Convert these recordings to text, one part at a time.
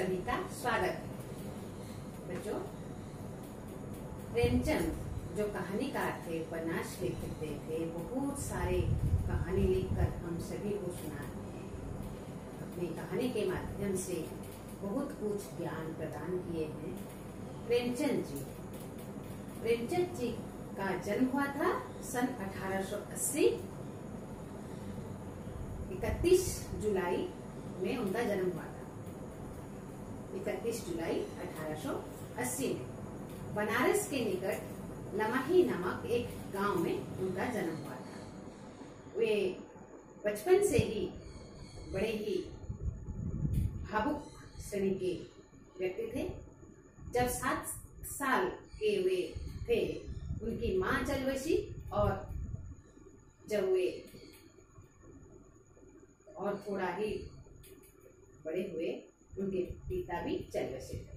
सभी का स्वागत है। बच्चों, प्रेमचंद जो कहानीकार थे, उपन्यास लिखते थे, बहुत सारे कहानी लिखकर हम सभी को सुनाते हैं। अपनी कहानी के माध्यम से बहुत कुछ ज्ञान प्रदान किए हैं। प्रेमचंद जी का जन्म हुआ था सन 1880। 31 जुलाई में उनका जन्म हुआ था। 31 जुलाई 1880 में बनारस के निकट लमही नामक एक गांव में उनका जन्म हुआ था। वे बचपन से ही बड़े ही भावुक श्रेणी के व्यक्ति थे। जब 7 साल के वे थे, उनकी मां चल बसी और जब वे और थोड़ा ही बड़े हुए, उनके पिता भी चल बसे थे।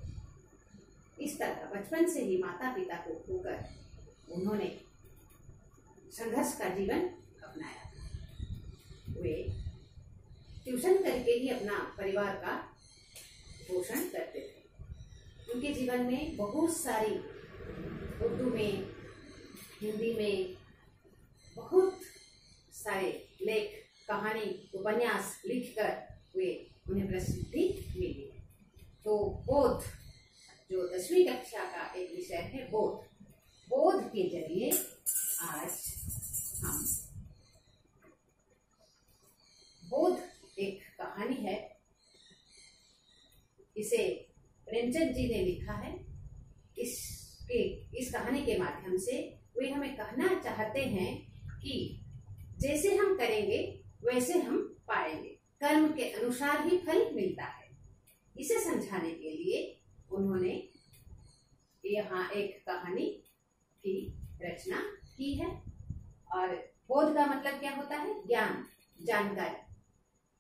इस तरह बचपन से ही माता पिता को खोकर उन्होंने संघर्ष का जीवन अपनाया। वे ट्यूशन करके ही अपना परिवार का पोषण करते थे। उनके जीवन में बहुत सारी उर्दू में, हिंदी में बहुत सारे लेख, कहानी, उपन्यास लिखकर वे उन्हें प्रसिद्धि मिली है। तो बोध, जो 10वीं कक्षा का एक विषय है, बोध के जरिए आज हम बोध एक कहानी है। इसे प्रेमचंद जी ने लिखा है। इस कहानी के माध्यम से वे हमें कहना चाहते हैं कि जैसे हम करेंगे वैसे हम पाएंगे, कर्म के अनुसार ही फल मिलता है। इसे समझाने के लिए उन्होंने यहाँ एक कहानी की रचना की है। और बोध का मतलब क्या होता है? ज्ञान, जानकारी।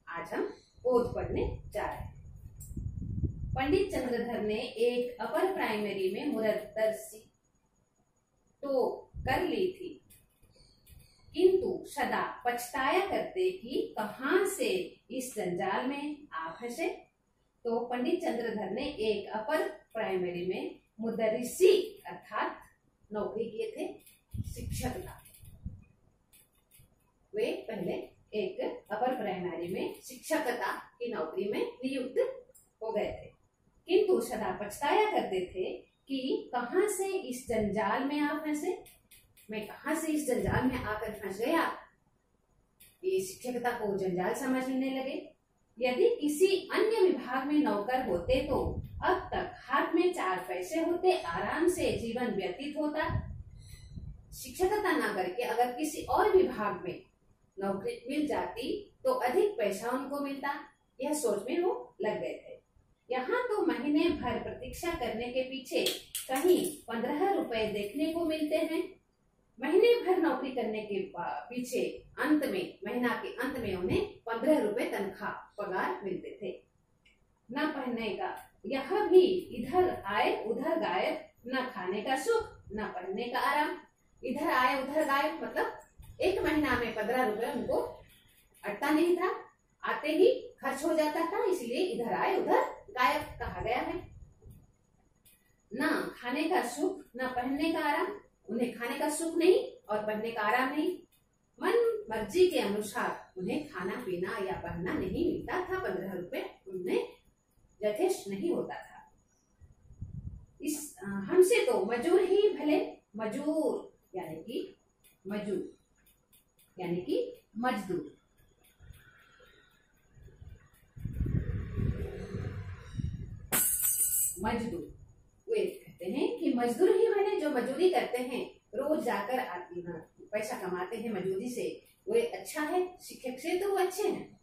आज हम बोध पढ़ने जा रहे हैं। पंडित चंद्रधर ने एक अपर प्राइमरी में मुरद्दसी तो कर ली थी, किंतु सदा पछताया करते कि कहां से इस जंजाल में आ फंसे। तो पंडित चंद्रधर ने एक अपर प्राइमरी में मुदर्रिसी अर्थात नौकरी किए थे, शिक्षक था। वे पहले एक अपर प्राइमरी में शिक्षकता की नौकरी में नियुक्त हो गए थे, किंतु सदा पछताया करते थे कि कहां से इस जंजाल में आ फंसे। मैं कहां से इस जंजाल में आकर फंस गया। ये शिक्षकता को जंजाल समझने लगे। यदि किसी अन्य विभाग में नौकर होते तो अब तक हाथ में 4 पैसे होते, आराम से जीवन व्यतीत होता। शिक्षकता न करके अगर किसी और विभाग में नौकरी मिल जाती तो अधिक पैसा उनको मिलता। यह सोच में वो लग गए थे। यहाँ तो महीने भर प्रतीक्षा करने के पीछे कहीं 15 रुपए देखने को मिलते हैं। महीने भर नौकरी करने के पीछे महीना के अंत में उन्हें 15 रुपए तनख्वाह पगार मिलते थे। न पहनने का, यह भी इधर आए उधर गायब, न खाने का सुख न पहनने का आराम। इधर आए उधर गायब मतलब एक महीना में 15 रुपए उनको अटता नहीं था, आते ही खर्च हो जाता था, इसलिए इधर आए उधर गायब कहा गया है। न खाने का सुख न पहनने का आराम, उन्हें खाने का सुख नहीं और पहनने का आराम नहीं। मन मर्जी के अनुसार उन्हें खाना पीना या पहनना नहीं मिलता था। 15 रुपए उन्हें यथेष्ट नहीं होता था। हमसे तो मजूर ही भले, मजूर यानी कि मजदूर। वे कहते हैं कि मजदूर ही भले जो मजदूरी करते हैं, रोज जाकर पैसा कमाते हैं मजदूरी से, वे अच्छा है। शिक्षक से तो वो अच्छे हैं।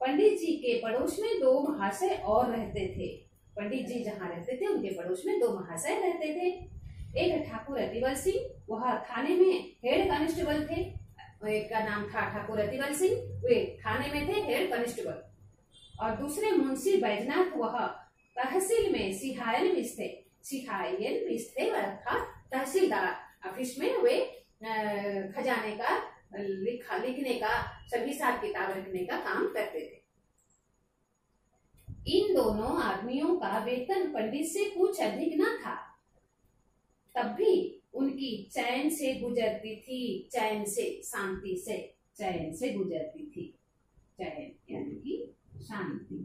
पंडित जी के पड़ोस में 2 महाशय और रहते थे। पंडित जी जहाँ रहते थे उनके पड़ोस में 2 महाशय रहते थे। एक ठाकुर रतिवर सिंह, वह थाने में हेड कांस्टेबल थे। एक का नाम था ठाकुर रतिवर सिंह, वे थाने में थे हेड कांस्टेबल। और दूसरे मुंशी बैजनाथ, वह तहसील में सिहायन थे अर्थात तहसीलदार ऑफिस में वे खजाने का लिखने का, सभी हिसाब किताब रखने का काम करते थे। इन दोनों आदमियों का वेतन पंडित से कुछ अधिक न था, तब भी उनकी चैन से गुजरती थी, चैन से, शांति से, चैन से गुजरती थी। चैन यानी कि शांति,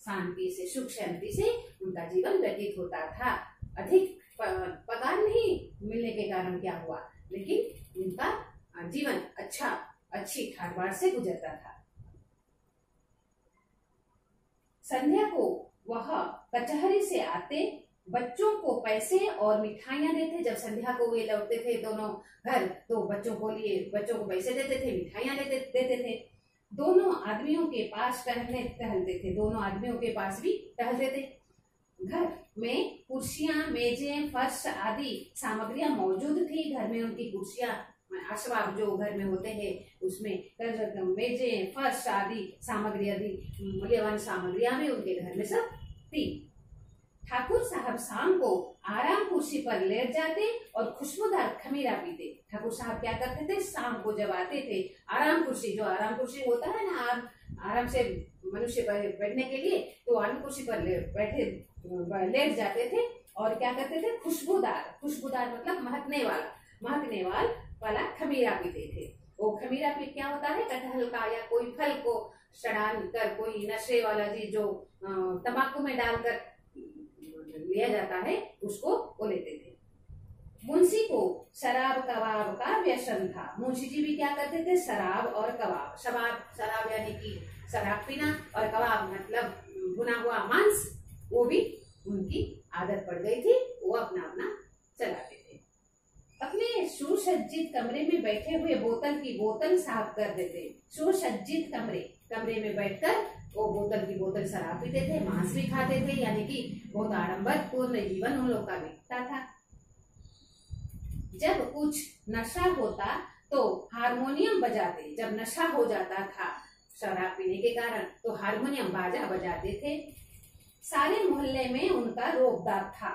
शांति से, सुख शांति से उनका जीवन व्यतीत होता था। अधिक पगार नहीं मिलने के कारण क्या हुआ, लेकिन उनका जीवन अच्छी ठाट से गुजरता था। संध्या को वह कचहरी से आते बच्चों को पैसे और मिठाइयां देते। जब संध्या को वे लौटते थे दोनों घर, तो बच्चों को पैसे देते थे, मिठाइयां देते थे। दोनों आदमियों के पास टहलते थे, दोनों आदमियों के पास भी टहलते थे। घर में कुर्सियां, मेजें, फर्श आदि सामग्रियां मौजूद थी। घर में उनकी कुर्सियां, असबाब जो घर में होते हैं उसमें मेजें, फर्श आदि सामग्री आदि मूल्यवान सामग्रियां भी उनके घर में सब थी। ठाकुर साहब शाम को आराम कुर्सी पर लेट जाते और खुशबूदार खमीरा पीते। ठाकुर साहब क्या करते थे, शाम को जब आते थे, आराम कुर्सी, जो आराम कुर्सी होता है ना, आराम से मनुष्य बैठने के लिए, तो आराम कुर्सी पर लेट जाते थे और क्या करते थे, खुशबूदार मतलब महकने वाला खमीरा पीते थे। वो खमीरा पी क्या होता है, कटहल का या कोई फल को सड़ान कर, कोई नशे वाला चीज जो तंबाकू में डालकर लिया जाता है, उसको वो लेते थे। मुंशी को शराब कबाब का व्यसन था। मुंशी जी भी क्या करते थे, शराब और कबाब, शराब यानी कि शराब पीना, और कबाब मतलब भुना हुआ मांस, वो भी उनकी आदत पड़ गई थी। वो अपना चलाते थे। अपने सुसज्जित कमरे में बैठे हुए बोतल की बोतल साफ कर देते। सुसज्जित कमरे में बैठकर वो बोतल की बोतल शराब पीते थे, मांस भी खाते थे, यानी कि बहुत आडंबर पूर्ण जीवन उन लोग का बीतता था। जब कुछ नशा होता तो हारमोनियम बजाते। जब नशा हो जाता था शराब पीने के कारण, तो हारमोनियम बाजा बजाते थे। सारे मोहल्ले में उनका रोबदार था,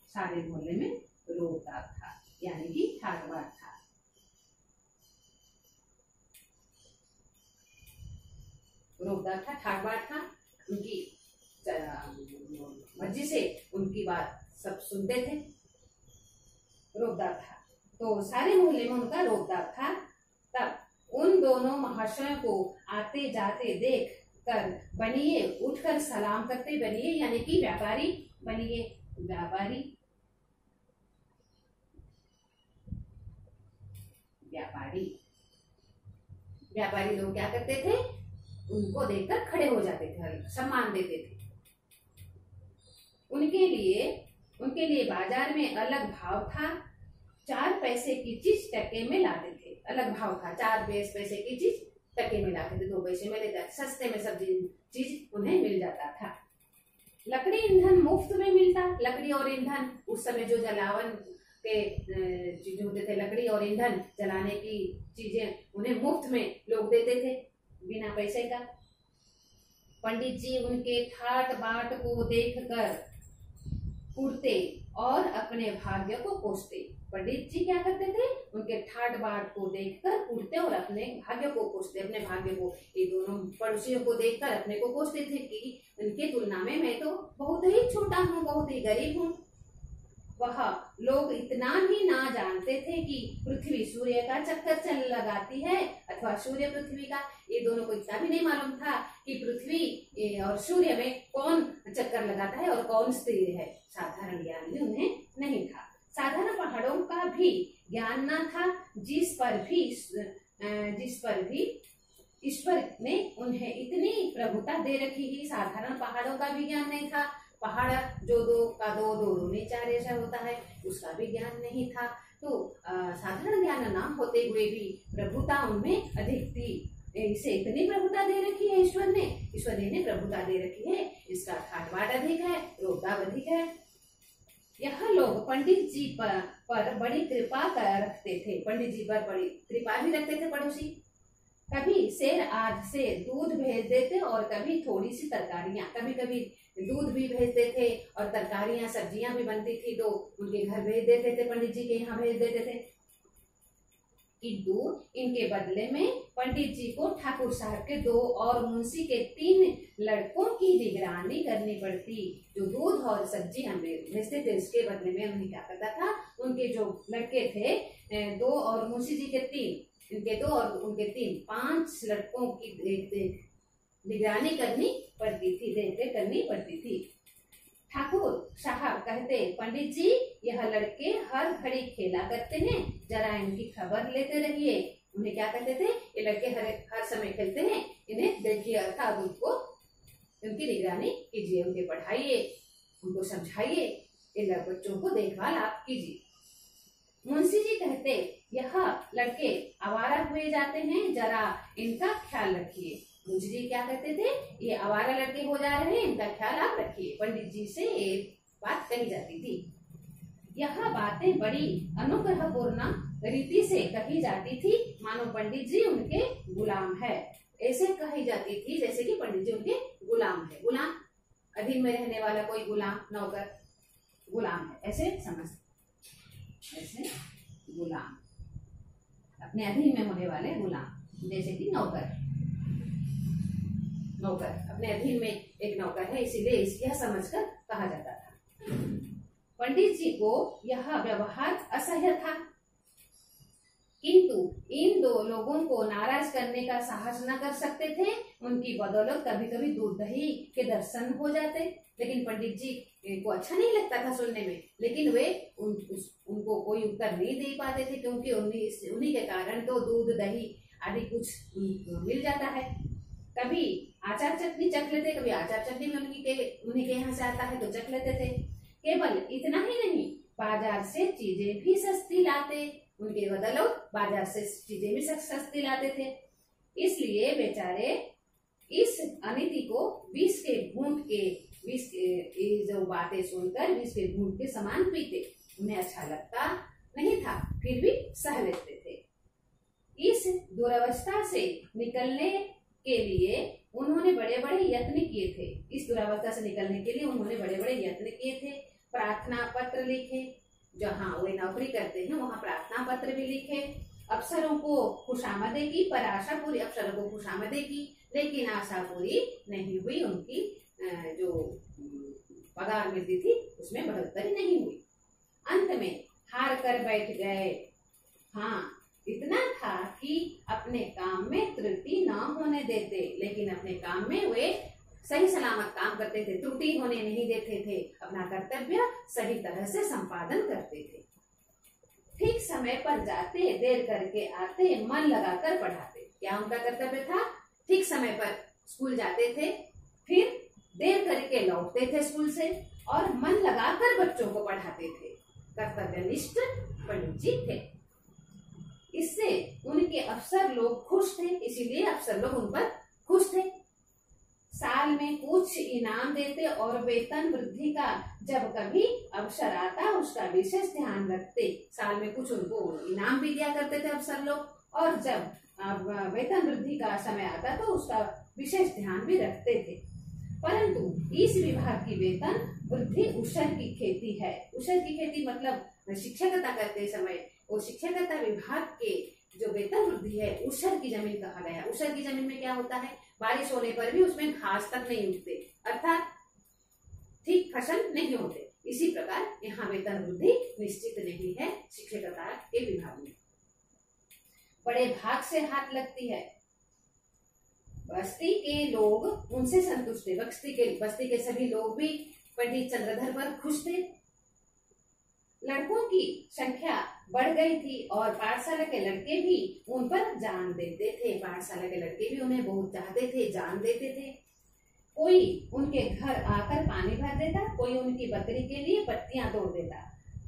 सारे मोहल्ले में रोबदार था, यानी कि ठाकबार था। रोबदार था, ठाकबार था। उनकी मर्जी से उनकी बात सब सुनते थे। रोबदार था, तो सारे मोहल्ले में उनका रोबदार था। तब उन दोनों महाशयों को आते जाते देख कर बनिए उठकर सलाम करते। बनिए यानी कि व्यापारी, बनिए व्यापारी लोग क्या करते थे, उनको देखकर खड़े हो जाते थे, सम्मान देते थे। उनके लिए बाजार में अलग भाव था। 4 पैसे की चीज टके में लाते थे। अलग भाव था, 4 पैसे की चीज टके में लाते थे, 2 पैसे में लेते थे। सस्ते में सब चीज उन्हें मिल जाता था। लकड़ी ईंधन मुफ्त में मिलता। लकड़ी और ईंधन उस समय जो जलावन के चीजें होते थे, लकड़ी और ईंधन जलाने की चीजें उन्हें मुफ्त में लोग देते थे, बिना पैसे का। पंडित जी उनके ठाट बाट को देखकर उड़ते और अपने भाग्य को कोसते। पंडित जी क्या करते थे, उनके ठाट बाट को देखकर उड़ते और अपने भाग्य को कोसते। अपने भाग्य को, ये दोनों पड़ोसियों को देखकर अपने को कोसते थे कि उनके तुलना में मैं तो बहुत ही छोटा हूँ, बहुत ही गरीब हूँ। वह लोग इतना ही ना जानते थे कि पृथ्वी सूर्य का चक्कर लगाती है अथवा सूर्य पृथ्वी का। ये दोनों को इतना भी नहीं मालूम था कि पृथ्वी और सूर्य में कौन चक्कर लगाता है और कौन स्थिर है। साधारण ज्ञान भी उन्हें नहीं था। साधारण पहाड़ों का भी ज्ञान न था, जिस पर भी ईश्वर ने उन्हें इतनी प्रभुता दे रखी ही। साधारण पहाड़ों का भी ज्ञान नहीं था। पहाड़ जो 2 का 2 दूनी 4 ऐसा होता है, उसका भी ज्ञान नहीं था। तो साधारण ज्ञान ना होते हुए भी प्रभुता उनमें अधिक थी। इसे इतनी प्रभुता दे रखी है ईश्वर ने प्रभुता दे रखी है, इसका ठाट-बाट अधिक है, रोबदार अधिक है। यह लोग पंडित जी पर बड़ी कृपा रखते थे। पंडित जी पर बड़ी कृपा भी रखते थे पड़ोसी। कभी शेर आध से दूध भेज देते और कभी थोड़ी सी तरकारियां, कभी दूध भी भेजते थे और तरकारियां सब्जियां भी बनती थी तो उनके घर भेज देते थे, पंडित जी के यहाँ भेज देते थे। किंतु इनके बदले में पंडित जी को ठाकुर साहब के 2 और मुंशी के 3 लड़कों की निगरानी करनी पड़ती। जो दूध और सब्जी हम भेजते थे उसके बदले में उन्हें क्या करता था, उनके जो लड़के थे 2 और मुंशी जी के 3, इनके 2 और उनके 3, 5 लड़कों की निगरानी करनी पड़ती थी, देख करनी पड़ती थी। ठाकुर साहब कहते, पंडित जी यह लड़के हर घड़ी खेला करते हैं, जरा इनकी खबर लेते रहिए। उन्हें क्या कहते थे, ये लड़के हर समय खेलते हैं, इन्हें देखिए अर्थात उनको उनकी निगरानी कीजिए, उनके पढ़ाइए, उनको समझाइए, इन बच्चों को देखभाल आप कीजिए। मुंशी जी कहते, यह लड़के आवारा हुए जाते हैं, जरा इनका ख्याल रखिए। मुंशी जी क्या कहते थे, ये आवारा लड़के हो जा रहे हैं, इनका ख्याल आप रखिए। पंडित जी से एक बात कही जाती थी। यह बातें बड़ी अनुग्रहपूर्ण रीति से कही जाती थी, मानो पंडित जी उनके गुलाम है। ऐसे कही जाती थी जैसे कि पंडित जी उनके गुलाम है। गुलाम अधीन में रहने वाला कोई गुलाम, नौकर गुलाम है, ऐसे समझ, ऐसे गुलाम अपने अधीन में होने वाले गुलाम, जैसे कि नौकर अपने अधीन में एक नौकर है, इसीलिए यह समझकर कहा जाता था। पंडित जी को यह व्यवहार असह्य था, किंतु इन 2 लोगों को नाराज करने का साहस न कर सकते थे। उनकी बदौलत कभी कभी दूध दही के दर्शन हो जाते, लेकिन पंडित जी को अच्छा नहीं लगता था सुनने में, लेकिन वे उनको कोई उत्तर नहीं दे पाते थे, क्योंकि उन्हीं के कारण तो दूध दही आदि कुछ मिल जाता है। कभी आचार चटनी चख लेते, कभी आचार चटनी में उन्हीं के यहाँ से आता है तो चख लेते थे। केवल इतना ही नहीं, बाजार से चीजें भी सस्ती लाते, उनके बदौलत बाजार से चीजें भी सस्ती लाते थे। इसलिए बेचारे इस अनिति को विष के घूंट के जो बातें सुनकर विष के घूंट के समान पीते। उन्हें अच्छा लगता नहीं था, फिर भी सह लेते थे। इस दुरावस्था से निकलने के लिए उन्होंने बड़े बड़े यत्न किए थे। इस दुरावस्था से निकलने के लिए उन्होंने बड़े बड़े यत्न किए थे। प्रार्थना पत्र लिखे, जहाँ वे नौकरी करते हैं वहाँ प्रार्थना पत्र भी लिखे, अफसरों को खुशामदें की, पर आशा पूरी अफसरों को खुशामदें की, लेकिन आशा पूरी नहीं हुई। उनकी जो पगार मिलती थी उसमें बढ़ोतरी नहीं हुई। अंत में हार कर बैठ गए। हाँ, इतना था कि अपने काम में त्रुटि न होने देते, लेकिन अपने काम में वे सही सलामत काम करते थे, त्रुटि होने नहीं देते थे, अपना कर्तव्य सही तरह से संपादन करते थे। ठीक समय पर जाते, देर करके आते, मन लगाकर पढ़ाते। क्या उनका कर्तव्य था? ठीक समय पर स्कूल जाते थे, फिर देर करके लौटते थे स्कूल से, और मन लगाकर बच्चों को पढ़ाते थे। कर्तव्यनिष्ठ पंडित जी थे। इससे उनके अफसर लोग खुश थे, इसीलिए अफसर लोग उन पर खुश थे। साल में कुछ इनाम देते और वेतन वृद्धि का जब कभी अवसर आता उसका विशेष ध्यान रखते। साल में कुछ उनको इनाम भी दिया करते थे अफसर लोग, और जब वेतन वृद्धि का समय आता तो उसका विशेष ध्यान भी रखते थे। परंतु इस विभाग की वेतन वृद्धि ऊषर की खेती है। ऊषर की खेती मतलब शिक्षकता करते समय वो शिक्षकता विभाग के जो वेतन वृद्धि है ऊषर की जमीन कहा गया। ऊषर की जमीन में क्या होता है, बारिश होने पर भी उसमें घास तक नहीं उगते, अर्थात ठीक फसल नहीं होते। इसी प्रकार यहाँ वेतन वृद्धि निश्चित नहीं है शिक्षकता के विभाग में, बड़े भाग से हाथ लगती है। बस्ती के लोग उनसे संतुष्ट थे। बस्ती के सभी लोग भी पंडित चंद्रधर पर खुश थे। लड़कों की संख्या बढ़ गई थी और पाठशाला के लड़के भी उन पर जान देते थे। पाठशाला के लड़के भी उन्हें बहुत चाहते थे, जान देते थे। कोई उनके घर आकर पानी भर देता, कोई उनकी बकरी के लिए पत्तियां तोड़ देता।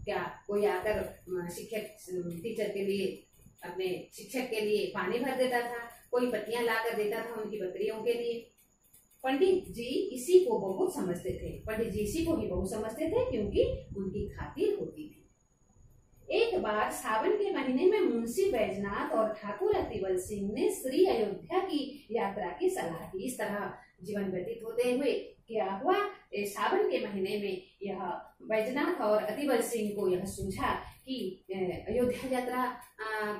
क्या कोई आकर टीचर के लिए, अपने शिक्षक के लिए पानी भर देता था, कोई पत्तियां ला कर देता था उनकी बकरियों के लिए। पंडित जी इसी को बहुत समझते थे। पंडित जी इसी को ही बहुत समझते थे क्योंकि उनकी खातिर होती थी। एक बार सावन के महीने में मुंशी बैजनाथ और ठाकुर अतिबल सिंह ने श्री अयोध्या की यात्रा की सलाह की। इस तरह जीवन व्यतीत होते हुए क्या हुआ, सावन के महीने में यह बैजनाथ और अतिबल सिंह को यह सूझा कि अयोध्या यात्रा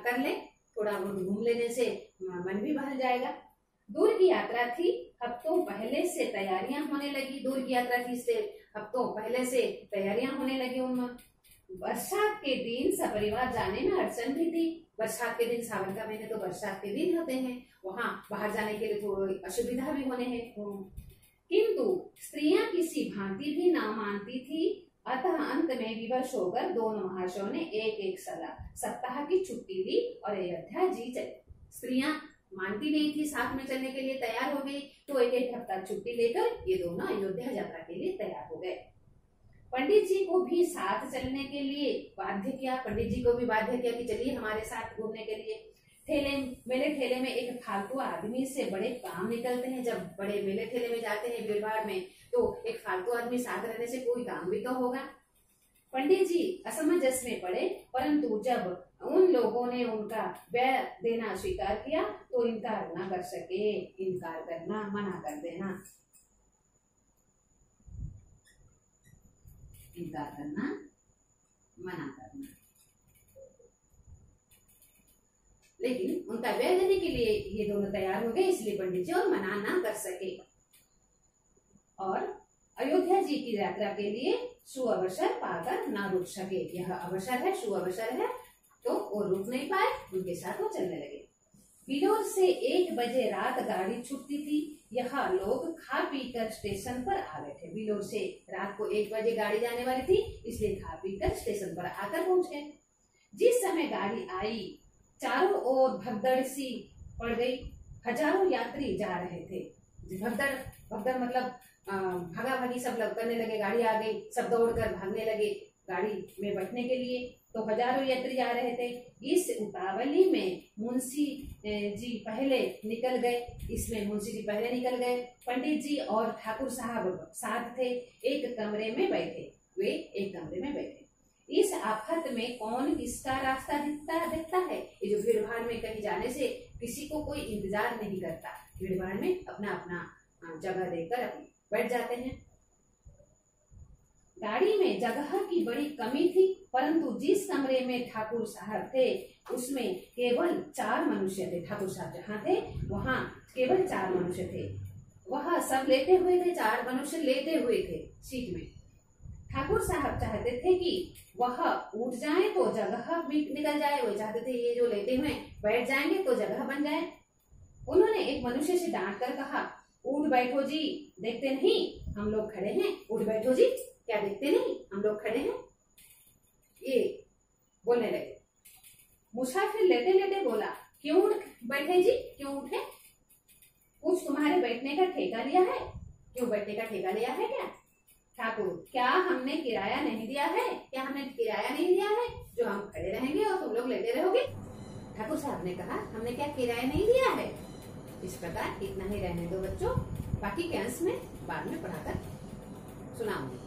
कर ले। थोड़ा बहुत घूम लेने से मन भी बहल जाएगा। दूर की यात्रा थी, हफ्तों पहले से तैयारियां होने लगी। दूर की यात्रा थी इससे हफ्तों पहले से तैयारियां होने लगी उनमें। बरसात के दिन सपरिवार जाने में अड़चन भी थी। बरसात के दिन, सावन का महीने तो बरसात के दिन होते हैं, वहां बाहर जाने के लिए थोड़ी असुविधा भी होने हैं। किंतु स्त्रियां किसी भांति भी ना मानती थी। अतः अंत में विवश होकर दोनों महाशयों ने एक एक सप्ताह की छुट्टी ली और अयोध्या जी चले। स्त्रियां मानती नहीं थी, साथ में चलने के लिए तैयार हो गई, तो एक एक हफ्ता छुट्टी लेकर ये दोनों अयोध्या यात्रा के लिए तैयार हो गए। पंडित जी को भी साथ चलने के लिए बाध्य किया। पंडित जी को भी बाध्य किया कि चलिए हमारे साथ घूमने के लिए। मेले ठेले में एक फालतू आदमी से बड़े काम निकलते हैं। जब बड़े मेले ठेले में जाते हैं, भीड़ भाड़ में, तो एक फालतू आदमी साथ रहने से कोई काम भी तो होगा। पंडित जी असमंजस में पड़े, परंतु जब उन लोगों ने उनका व्यय देना स्वीकार किया तो इनकार न कर सके। इनकार करना, मना कर देना, इनकार करना, मना करना। लेकिन उनका व्यय देने के लिए ये दोनों तैयार हो गए, इसलिए पंडित जी और मना ना कर सके। और अयोध्या जी की यात्रा के लिए सुअवसर पाकर ना रुक सके। यह अवसर है, सुअवसर है, तो वो रुक नहीं पाए, उनके साथ वो चलने लगे। बिलोर से 1 बजे रात गाड़ी छूटती थी। यहाँ लोग खा पी कर स्टेशन पर आ गए थे। बिलोर से रात को 1 बजे गाड़ी जाने वाली थी, इसलिए खा पी कर स्टेशन पर आकर पहुंच गए। जिस समय गाड़ी आई, चारों ओर भगदड़ सी पड़ गई। हजारों यात्री जा रहे थे। भगदड़, भगदड़ मतलब भागा भागी सब लोग करने लगे। गाड़ी आ गई, सब दौड़कर भागने लगे गाड़ी में बैठने के लिए। तो हजारों यात्री आ रहे थे। इस उतावली में मुंशी जी पहले निकल गए। इसमें मुंशी जी पहले निकल गए। पंडित जी और ठाकुर साहब साथ थे, एक कमरे में बैठे। वे एक कमरे में बैठे। इस आफत में कौन किसका रास्ता देखता है। ये जो भीड़ भाड़ में कहीं जाने से किसी को कोई इंतजार नहीं करता। भीड़ भाड़ में अपना अपना जगह देकर बैठ जाते हैं। गाड़ी में जगह की बड़ी कमी थी, परंतु जिस कमरे में ठाकुर साहब थे उसमें केवल 4 मनुष्य थे। ठाकुर साहब जहाँ थे वहाँ केवल 4 मनुष्य थे। वह सब लेटे हुए थे, 4 मनुष्य लेटे हुए थे सीट में। ठाकुर साहब चाहते थे कि वह उठ जाए तो जगह भी निकल जाए। वो चाहते थे ये जो लेटे हुए बैठ जाएंगे तो जगह बन जाए। उन्होंने एक मनुष्य से डांट कर कहा, उठ बैठो जी, देखते नहीं हम लोग खड़े हैं। उठ बैठो जी, क्या देखते नहीं हम लोग खड़े हैं। ये बोलने लगे। मुसाफिर लेटे लेटे बोला, क्यों उठ बैठे जी, क्यों उठे? कुछ तुम्हारे बैठने का ठेका लिया है? क्यों बैठने का ठेका लिया है क्या? ठाकुर, क्या हमने किराया नहीं दिया है? क्या हमने किराया नहीं दिया है जो हम खड़े रहेंगे और तुम लोग लेटे रहोगे? ठाकुर साहब ने कहा, हमने क्या किराया नहीं दिया है? इस प्रकार इतना ही रहने दो बच्चों, बाकी के अंश में बाद में पढ़ाकर सुनाऊंगी।